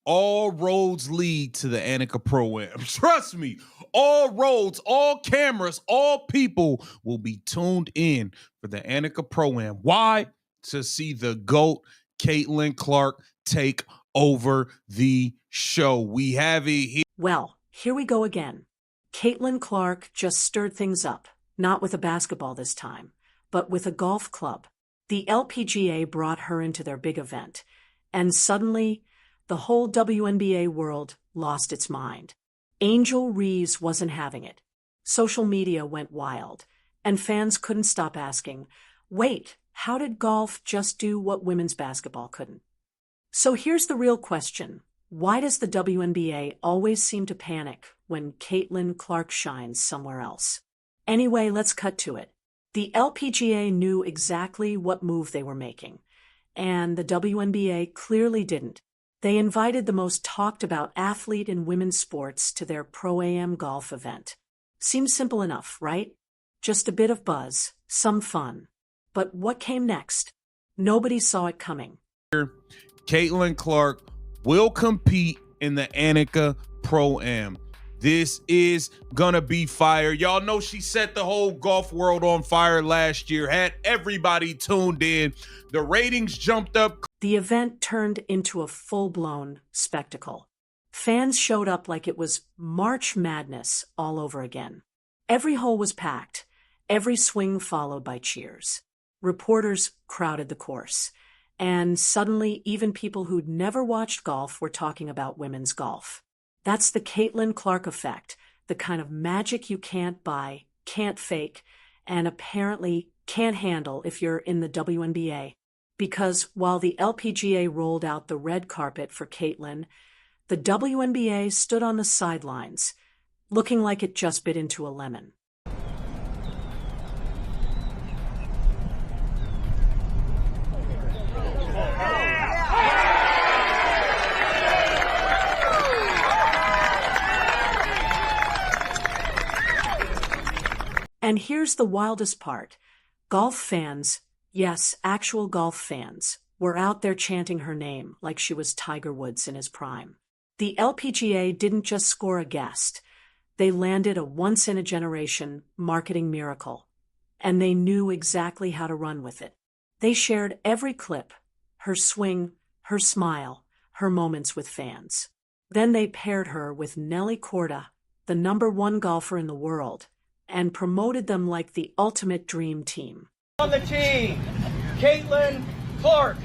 all roads lead to the Annika Pro-Am. Trust me, all roads, all cameras, all people will be tuned in for the Annika Pro-Am. Why? To see the GOAT, Caitlin Clark, take over the show. We have it here. Well, here we go again. Caitlin Clark just stirred things up, not with a basketball this time, but with a golf club. The LPGA brought her into their big event, and suddenly, the whole WNBA world lost its mind. Angel Reese wasn't having it. Social media went wild, and fans couldn't stop asking, wait, how did golf just do what women's basketball couldn't? So here's the real question. Why does the WNBA always seem to panic when Caitlin Clark shines somewhere else? Anyway, let's cut to it. The LPGA knew exactly what move they were making, and the WNBA clearly didn't. They invited the most talked-about athlete in women's sports to their Pro-Am golf event. Seems simple enough, right? Just a bit of buzz, some fun. But what came next? Nobody saw it coming. Caitlin Clark will compete in the Annika Pro-Am. This is gonna be fire. Y'all know she set the whole golf world on fire last year, had everybody tuned in. The ratings jumped up. The event turned into a full-blown spectacle. Fans showed up like it was March Madness all over again. Every hole was packed, every swing followed by cheers. Reporters crowded the course, and suddenly even people who'd never watched golf were talking about women's golf. That's the Caitlin Clark effect, the kind of magic you can't buy, can't fake, and apparently can't handle if you're in the WNBA. Because while the LPGA rolled out the red carpet for Caitlin, the WNBA stood on the sidelines, looking like it just bit into a lemon. And here's the wildest part. Golf fans, yes, actual golf fans, were out there chanting her name like she was Tiger Woods in his prime. The LPGA didn't just score a guest. They landed a once-in-a-generation marketing miracle. And they knew exactly how to run with it. They shared every clip, her swing, her smile, her moments with fans. Then they paired her with Nelly Korda, the #1 golfer in the world, and promoted them like the ultimate dream team. On the tee, Caitlin Clark.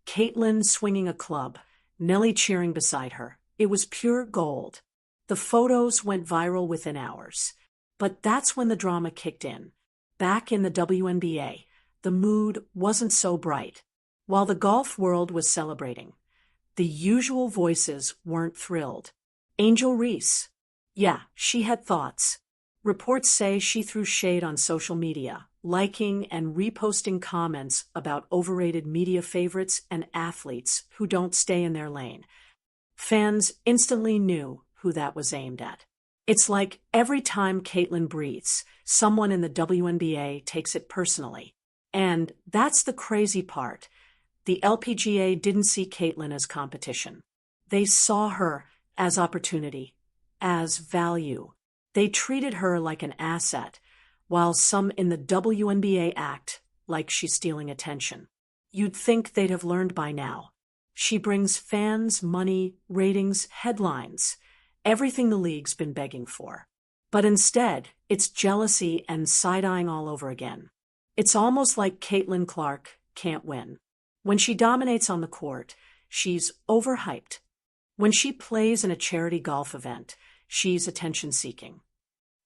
Caitlin swinging a club, Nelly cheering beside her. It was pure gold. The photos went viral within hours. But that's when the drama kicked in. Back in the WNBA, the mood wasn't so bright. While the golf world was celebrating, the usual voices weren't thrilled. Angel Reese. Yeah, she had thoughts. Reports say she threw shade on social media, liking and reposting comments about overrated media favorites and athletes who don't stay in their lane. Fans instantly knew who that was aimed at. It's like every time Caitlin breathes, someone in the WNBA takes it personally. And that's the crazy part. The LPGA didn't see Caitlin as competition. They saw her as opportunity, as value. They treated her like an asset, while some in the WNBA act like she's stealing attention. You'd think they'd have learned by now. She brings fans, money, ratings, headlines, everything the league's been begging for. But instead, it's jealousy and side-eyeing all over again. It's almost like Caitlin Clark can't win. When she dominates on the court, she's overhyped. When she plays in a charity golf event, she's attention-seeking.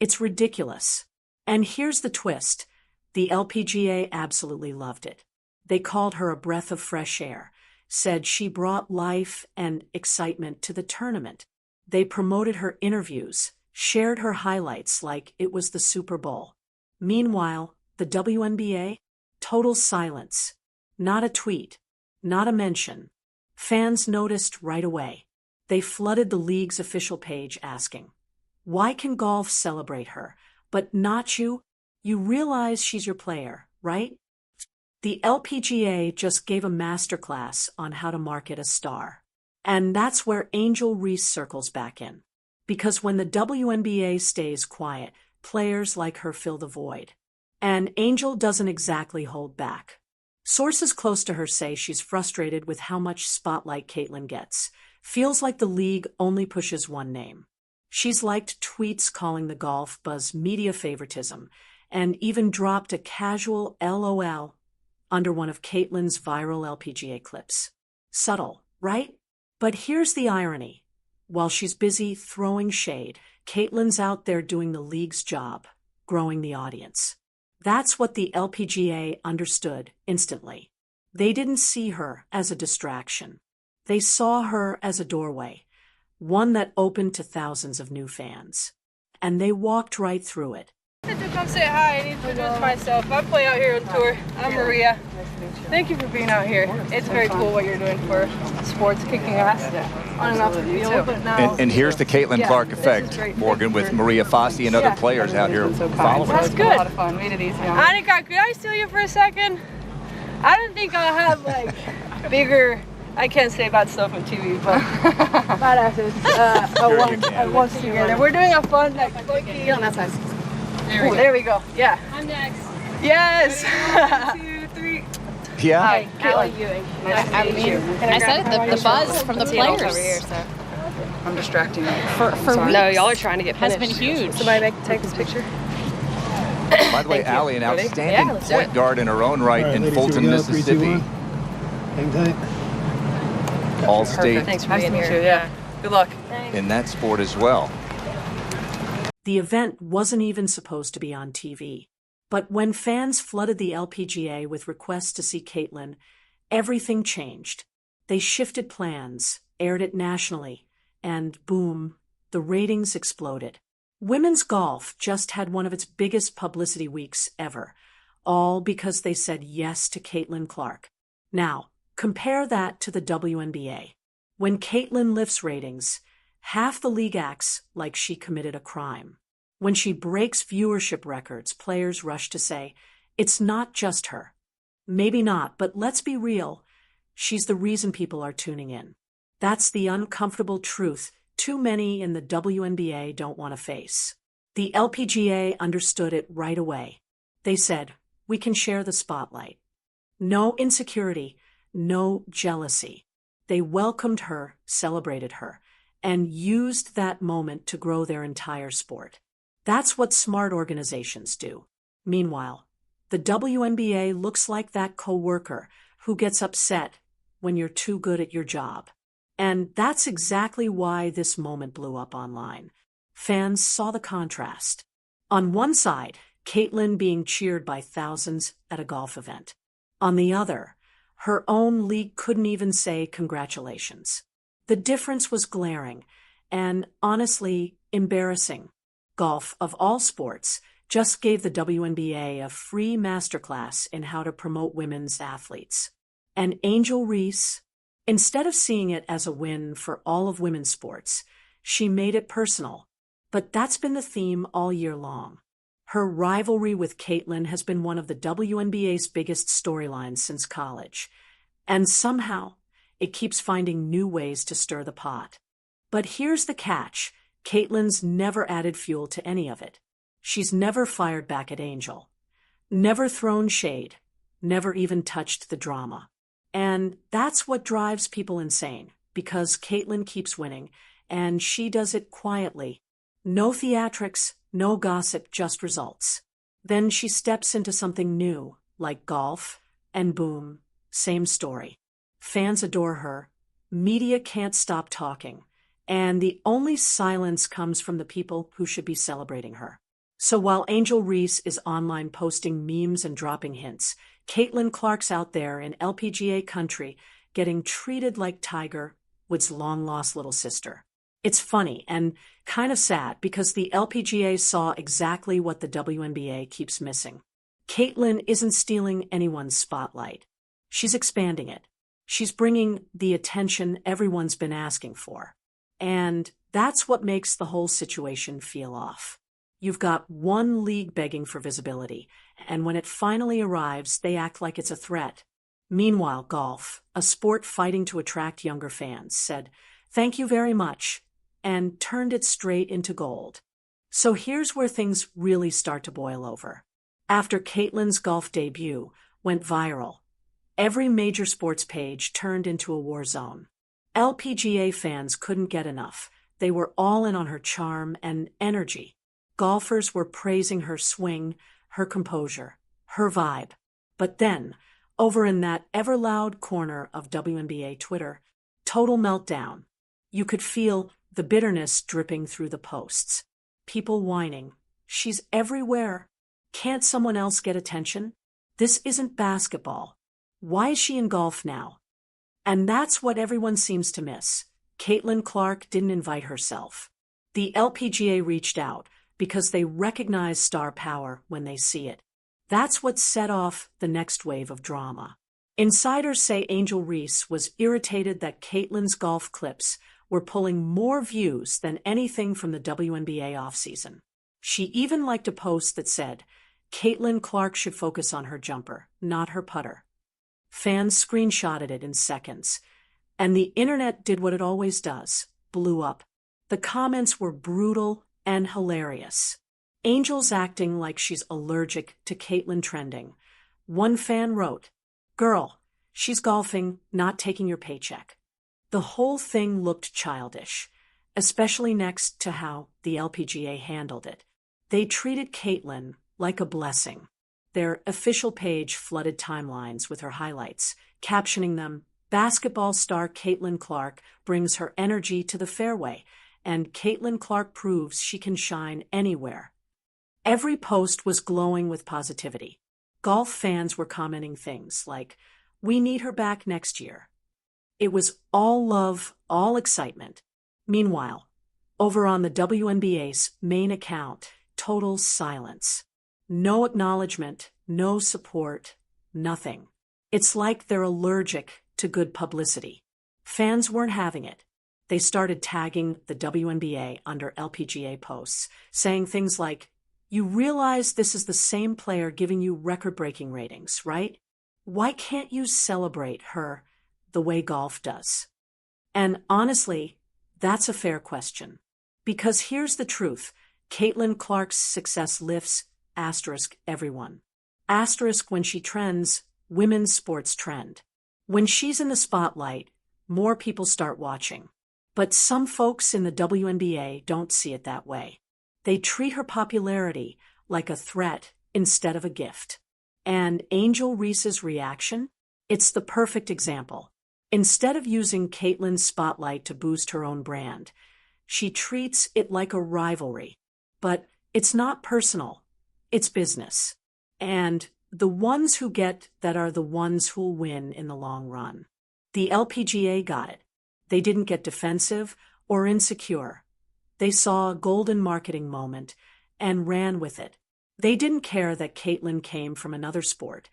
It's ridiculous. And here's the twist. The LPGA absolutely loved it. They called her a breath of fresh air, said she brought life and excitement to the tournament. They promoted her interviews, shared her highlights like it was the Super Bowl. Meanwhile, the WNBA? Total silence. Not a tweet. Not a mention. Fans noticed right away. They flooded the league's official page asking, "Why can golf celebrate her, but not you? You realize she's your player, right?" The LPGA just gave a masterclass on how to market a star. And that's where Angel Reese circles back in. Because when the WNBA stays quiet, players like her fill the void. And Angel doesn't exactly hold back. Sources close to her say she's frustrated with how much spotlight Caitlin gets. Feels like the league only pushes one name. She's liked tweets calling the golf buzz media favoritism, and even dropped a casual LOL under one of Caitlin's viral LPGA clips. Subtle, right? But here's the irony. While she's busy throwing shade, Caitlin's out there doing the league's job, growing the audience. That's what the LPGA understood instantly. They didn't see her as a distraction. They saw her as a doorway, one that opened to thousands of new fans. And they walked right through it. I had to come say hi. I need to introduce myself. I play out here on tour. I'm Maria. Thank you for being out here. It's very cool what you're doing for sports, kicking ass on and off the field. But now, and here's the Caitlin Clark effect, Morgan, with Maria Fossey and other players out here following. That's good. A lot of fun. Made it easy. Annika, could I steal you for a second? I didn't think I'll have like bigger. I can't say bad stuff on TV, but badasses once together. We're doing a fun like quickie. That's nice. There we go. Yeah. I'm next. Yes. 1, 2, 3. Yeah. Hi, Allie Ewing. I mean, I said it, the buzz from the players Over here, so. I'm distracting you. For No, weeks y'all are trying to get has finished. been huge. Somebody take this picture. By the way, Allie, an Ready? outstanding Yeah, let's do it. point guard in her own right in ladies, Fulton, here we go. 3, 2, Mississippi. 1. Hang tight. All-state Thanks for Nice being to meet here. you. Yeah. Good luck. in that sport as well. The event wasn't even supposed to be on TV. But when fans flooded the LPGA with requests to see Caitlin, everything changed. They shifted plans, aired it nationally, and boom, the ratings exploded. Women's golf just had one of its biggest publicity weeks ever, all because they said yes to Caitlin Clark. Now, compare that to the WNBA. When Caitlin lifts ratings, half the league acts like she committed a crime. When she breaks viewership records, players rush to say, it's not just her. Maybe not, but let's be real. She's the reason people are tuning in. That's the uncomfortable truth too many in the WNBA don't want to face. The LPGA understood it right away. They said, we can share the spotlight. No insecurity, no jealousy. They welcomed her, celebrated her, and used that moment to grow their entire sport. That's what smart organizations do. Meanwhile, the WNBA looks like that coworker who gets upset when you're too good at your job. And that's exactly why this moment blew up online. Fans saw the contrast. On one side, Caitlin being cheered by thousands at a golf event. On the other, her own league couldn't even say congratulations. The difference was glaring and, honestly, embarrassing. Golf, of all sports, just gave the WNBA a free masterclass in how to promote women's athletes. And Angel Reese, instead of seeing it as a win for all of women's sports, she made it personal. But that's been the theme all year long. Her rivalry with Caitlin has been one of the WNBA's biggest storylines since college. And somehow, it keeps finding new ways to stir the pot. But here's the catch. Caitlin's never added fuel to any of it. She's never fired back at Angel. Never thrown shade. Never even touched the drama. And that's what drives people insane, because Caitlin keeps winning, and she does it quietly. No theatrics, no gossip, just results. Then she steps into something new, like golf, and boom, same story. Fans adore her. Media can't stop talking. And the only silence comes from the people who should be celebrating her. So while Angel Reese is online posting memes and dropping hints, Caitlin Clark's out there in LPGA country getting treated like Tiger Woods' long-lost little sister. It's funny and kind of sad because the LPGA saw exactly what the WNBA keeps missing. Caitlin isn't stealing anyone's spotlight. She's expanding it. She's bringing the attention everyone's been asking for. And that's what makes the whole situation feel off. You've got one league begging for visibility, and when it finally arrives, they act like it's a threat. Meanwhile, golf, a sport fighting to attract younger fans, said, "Thank you very much," and turned it straight into gold. So here's where things really start to boil over. After Caitlin's golf debut went viral, every major sports page turned into a war zone. LPGA fans couldn't get enough. They were all in on her charm and energy. Golfers were praising her swing, her composure, her vibe. But then, over in that ever-loud corner of WNBA Twitter, total meltdown. You could feel the bitterness dripping through the posts. People whining, "She's everywhere. Can't someone else get attention? This isn't basketball. Why is she in golf now?" And that's what everyone seems to miss. Caitlin Clark didn't invite herself. The LPGA reached out because they recognize star power when they see it. That's what set off the next wave of drama. Insiders say Angel Reese was irritated that Caitlin's golf clips were pulling more views than anything from the WNBA offseason. She even liked a post that said, "Caitlin Clark should focus on her jumper, not her putter." Fans screenshotted it in seconds, and the internet did what it always does, blew up. The comments were brutal and hilarious. Angel's acting like she's allergic to Caitlin trending. One fan wrote, "Girl, she's golfing, not taking your paycheck." The whole thing looked childish, especially next to how the LPGA handled it. They treated Caitlin like a blessing. Their official page flooded timelines with her highlights, captioning them, "Basketball star Caitlin Clark brings her energy to the fairway, and Caitlin Clark proves she can shine anywhere." Every post was glowing with positivity. Golf fans were commenting things like, "We need her back next year." It was all love, all excitement. Meanwhile, over on the WNBA's main account, total silence. No acknowledgement, no support, nothing. It's like they're allergic to good publicity. Fans weren't having it. They started tagging the WNBA under LPGA posts, saying things like, "You realize this is the same player giving you record-breaking ratings, right? Why can't you celebrate her the way golf does?" And honestly, that's a fair question. Because here's the truth. Caitlin Clark's success lifts everyone. When she trends, women's sports trend. When she's in the spotlight, more people start watching. But some folks in the WNBA don't see it that way. They treat her popularity like a threat instead of a gift. And Angel Reese's reaction? It's the perfect example. Instead of using Caitlin's spotlight to boost her own brand, she treats it like a rivalry. But it's not personal. It's business. And the ones who get that are the ones who'll win in the long run. The LPGA got it. They didn't get defensive or insecure. They saw a golden marketing moment and ran with it. They didn't care that Caitlin came from another sport.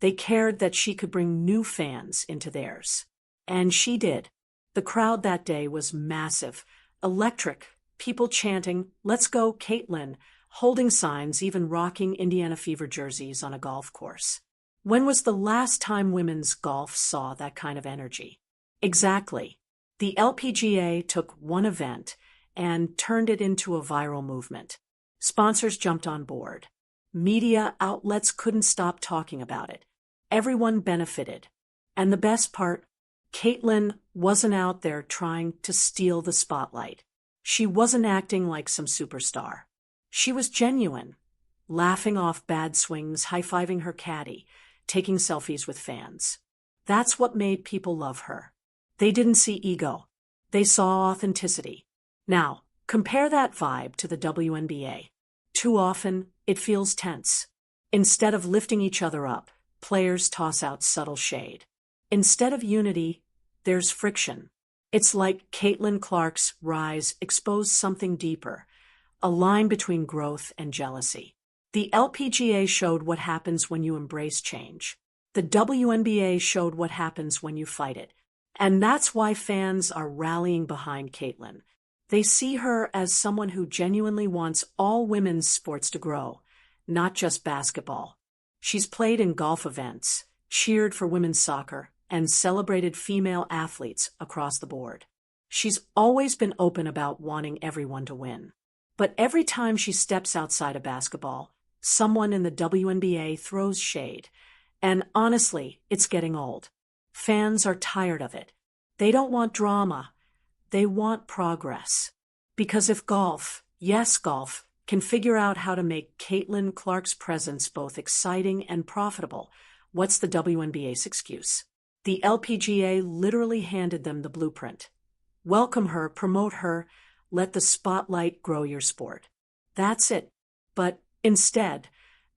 They cared that she could bring new fans into theirs. And she did. The crowd that day was massive, electric, people chanting, "Let's go, Caitlin," holding signs, even rocking Indiana Fever jerseys on a golf course. When was the last time women's golf saw that kind of energy? Exactly. The LPGA took one event and turned it into a viral movement. Sponsors jumped on board. Media outlets couldn't stop talking about it. Everyone benefited. And the best part, Caitlin wasn't out there trying to steal the spotlight. She wasn't acting like some superstar. She was genuine, laughing off bad swings, high-fiving her caddy, taking selfies with fans. That's what made people love her. They didn't see ego. They saw authenticity. Now, compare that vibe to the WNBA. Too often, it feels tense. Instead of lifting each other up, players toss out subtle shade. Instead of unity, there's friction. It's like Caitlin Clark's rise exposed something deeper, a line between growth and jealousy. The LPGA showed what happens when you embrace change. The WNBA showed what happens when you fight it. And that's why fans are rallying behind Caitlin. They see her as someone who genuinely wants all women's sports to grow, not just basketball. She's played in golf events, cheered for women's soccer, and celebrated female athletes across the board. She's always been open about wanting everyone to win. But every time she steps outside of basketball, someone in the WNBA throws shade. And honestly, it's getting old. Fans are tired of it. They don't want drama. They want progress. Because if golf, yes, golf, can figure out how to make Caitlin Clark's presence both exciting and profitable, what's the WNBA's excuse? The LPGA literally handed them the blueprint. Welcome her, promote her, let the spotlight grow your sport. That's it. But instead,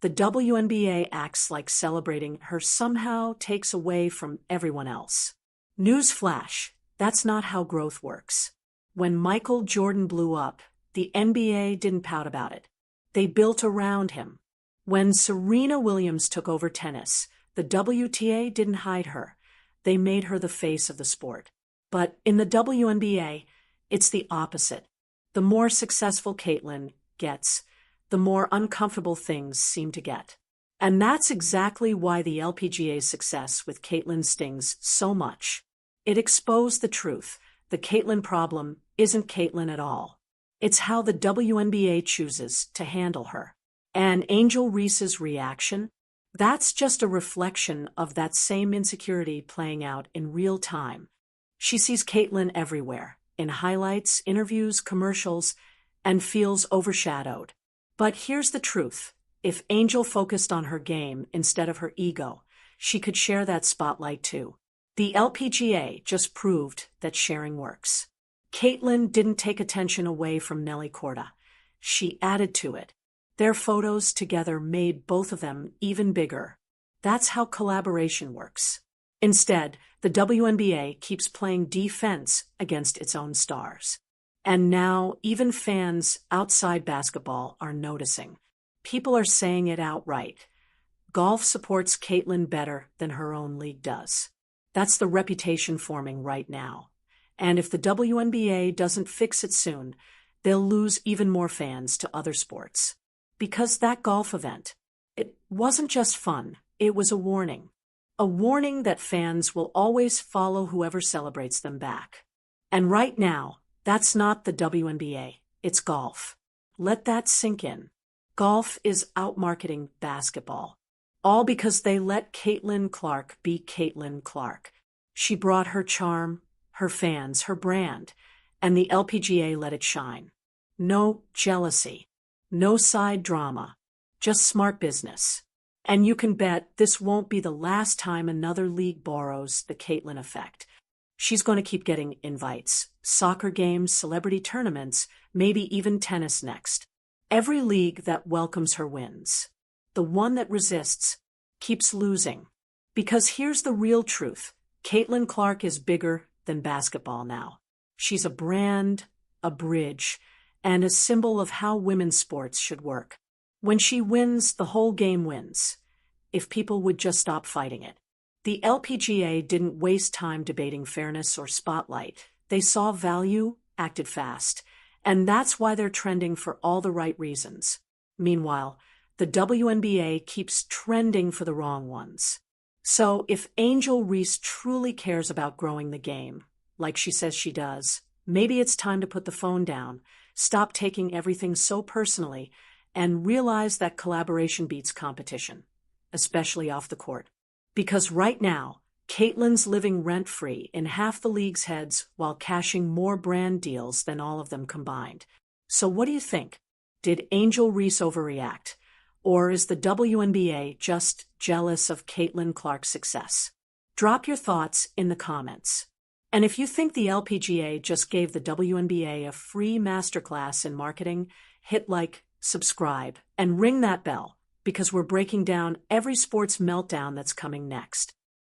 the WNBA acts like celebrating her somehow takes away from everyone else. Newsflash, that's not how growth works. When Michael Jordan blew up, the NBA didn't pout about it. They built around him. When Serena Williams took over tennis, the WTA didn't hide her. They made her the face of the sport. But in the WNBA, it's the opposite. The more successful Caitlin gets, the more uncomfortable things seem to get. And that's exactly why the LPGA's success with Caitlin stings so much. It exposed the truth. The Caitlin problem isn't Caitlin at all. It's how the WNBA chooses to handle her. And Angel Reese's reaction? That's just a reflection of that same insecurity playing out in real time. She sees Caitlin everywhere, in highlights, interviews, commercials, and feels overshadowed. But here's the truth. If Angel focused on her game instead of her ego, she could share that spotlight too. The LPGA just proved that sharing works. Caitlin didn't take attention away from Nelly Korda. She added to it. Their photos together made both of them even bigger. That's how collaboration works. Instead, the WNBA keeps playing defense against its own stars. And now, even fans outside basketball are noticing. People are saying it outright. Golf supports Caitlin better than her own league does. That's the reputation forming right now. And if the WNBA doesn't fix it soon, they'll lose even more fans to other sports. Because that golf event, it wasn't just fun, it was a warning. A warning that fans will always follow whoever celebrates them back. And right now, that's not the WNBA, it's golf. Let that sink in. Golf is outmarketing basketball. All because they let Caitlin Clark be Caitlin Clark. She brought her charm, her fans, her brand, and the LPGA let it shine. No jealousy, no side drama, just smart business. And you can bet this won't be the last time another league borrows the Caitlin effect. She's going to keep getting invites, soccer games, celebrity tournaments, maybe even tennis next. Every league that welcomes her wins. The one that resists keeps losing. Because here's the real truth. Caitlin Clark is bigger than basketball now. She's a brand, a bridge, and a symbol of how women's sports should work. When she wins, the whole game wins. If people would just stop fighting it. The LPGA didn't waste time debating fairness or spotlight. They saw value, acted fast. And that's why they're trending for all the right reasons. Meanwhile, the WNBA keeps trending for the wrong ones. So if Angel Reese truly cares about growing the game, like she says she does, maybe it's time to put the phone down, stop taking everything so personally, and realize that collaboration beats competition, especially off the court. Because right now, Caitlin's living rent-free in half the league's heads while cashing more brand deals than all of them combined. So what do you think? Did Angel Reese overreact? Or is the WNBA just jealous of Caitlin Clark's success? Drop your thoughts in the comments. And if you think the LPGA just gave the WNBA a free masterclass in marketing, hit like, subscribe, and ring that bell, because we're breaking down every sports meltdown that's coming next.